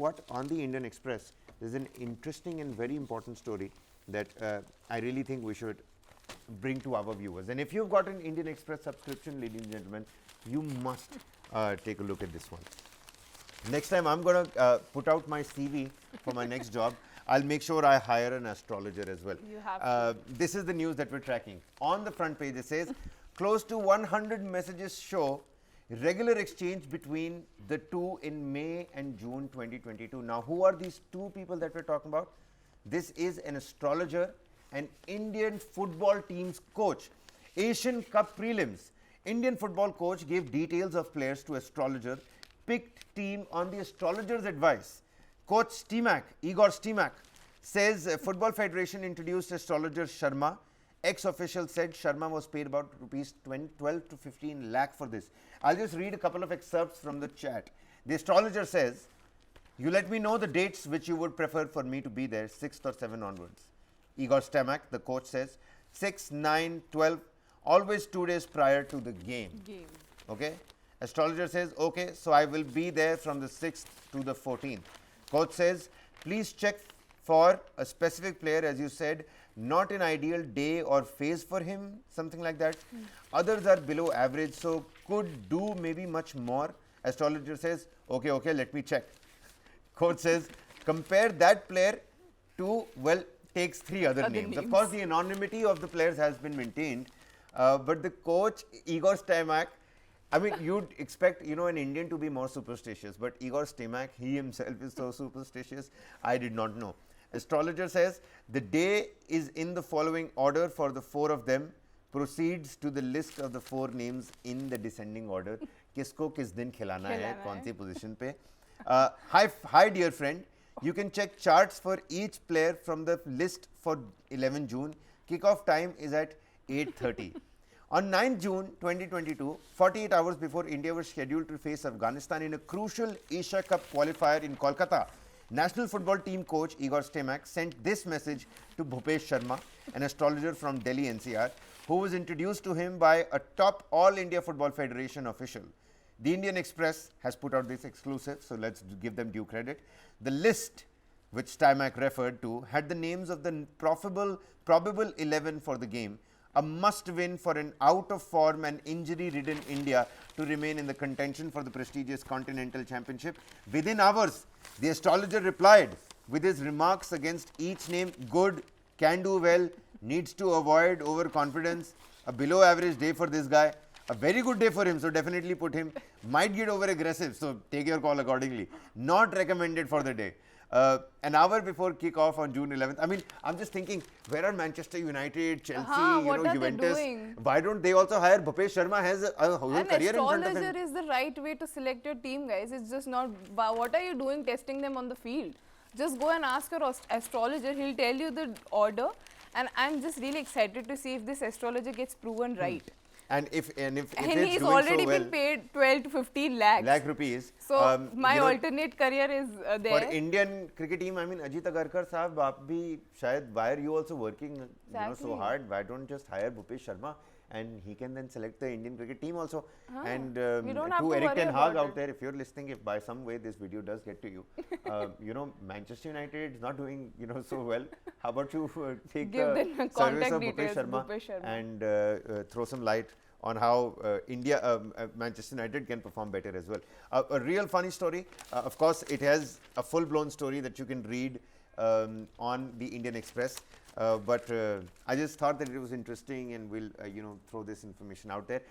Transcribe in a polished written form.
what? On the Indian Express, there's an interesting and very important story that I really think we should bring to our viewers. And if you've got an Indian Express subscription, ladies and gentlemen, you must take a look at this one. Next time I'm going to put out my CV for my next job. I'll make sure I hire an astrologer as well. You have this is the news that we're tracking. On the front page, it says, close to 100 messages show regular exchange between the two in May and June 2022. Now, who are these two people that we're talking about? This is an astrologer, an Indian football team's coach. Asian Cup prelims. Indian football coach gave details of players to astrologer, picked team on the astrologer's advice. Coach Stimac, Igor Stimac, says Football Federation introduced astrologer Sharma. Ex-official said Sharma was paid about rupees 12 to 15 lakh for this. I'll just read a couple of excerpts from the chat. The astrologer says, you let me know the dates which you would prefer for me to be there, 6th or 7 onwards. Igor Stimac, the coach, says 6, 9, 12, always 2 days prior to the game. Okay. Astrologer says, okay, so I will be there from the 6th to the 14th. Coach says, please check for a specific player, as you said, not an ideal day or phase for him, something like that. Others are below average, so could do maybe much more. Astrologer says, okay, okay, let me check. Coach says, compare that player to, well, takes 3 other names. Of course, the anonymity of the players has been maintained, but the coach, Igor Stimac, I mean, you'd expect, you know, an Indian to be more superstitious, but Igor Stimac, he himself is so superstitious, I did not know. Astrologer says, the day is in the following order for the 4 of them, proceeds to the list of the 4 names in the descending order. Kisko kis din khilana hai, kaun si position pe. Hi dear friend, you can check charts for each player from the list for 11 June. Kickoff time is at 8:30. On 9 June 2022, 48 hours before India was scheduled to face Afghanistan in a crucial Asia Cup qualifier in Kolkata, national football team coach Igor Stimac sent this message to Bhupesh Sharma, an astrologer from Delhi-NCR, who was introduced to him by a top All India Football Federation official. The Indian Express has put out this exclusive, so let's give them due credit. The list which Stimac referred to had the names of the probable 11 for the game, a must-win for an out-of-form and injury-ridden India to remain in the contention for the prestigious Continental Championship. Within hours, the astrologer replied with his remarks against each name: good, can do well, needs to avoid overconfidence, a below-average day for this guy, a very good day for him, so definitely put him, might get over-aggressive, so take your call accordingly, not recommended for the day. An hour before kick-off on June 11th, I mean, I'm just thinking, where are Manchester United, Chelsea, Juventus? Why don't they also hire Bhupesh Sharma? Has a whole career in front of him. Astrologer is the right way to select your team, guys. It's just not, what are you doing testing them on the field? Just go and ask your astrologer. He'll tell you the order. And I'm just really excited to see if this astrologer gets proven right. And if he's already been paid 12 to 15 lakh rupees. So my alternate career is there. For Indian cricket team, I mean, Ajit Agarkar saab, aap bhi shayad, why are you also working so hard? Why don't just hire Bhupesh Sharma and he can then select the Indian cricket team also? And to Eric Ten Hag out there, if you're listening, if by some way this video does get to you, you know, Manchester United is not doing, you know, so well. How about you take the service of Bhupesh Sharma and throw some light on how Manchester United can perform better as well. A real funny story. Of course, it has a full-blown story that you can read on the Indian Express. But I just thought that it was interesting, and we'll you know, throw this information out there.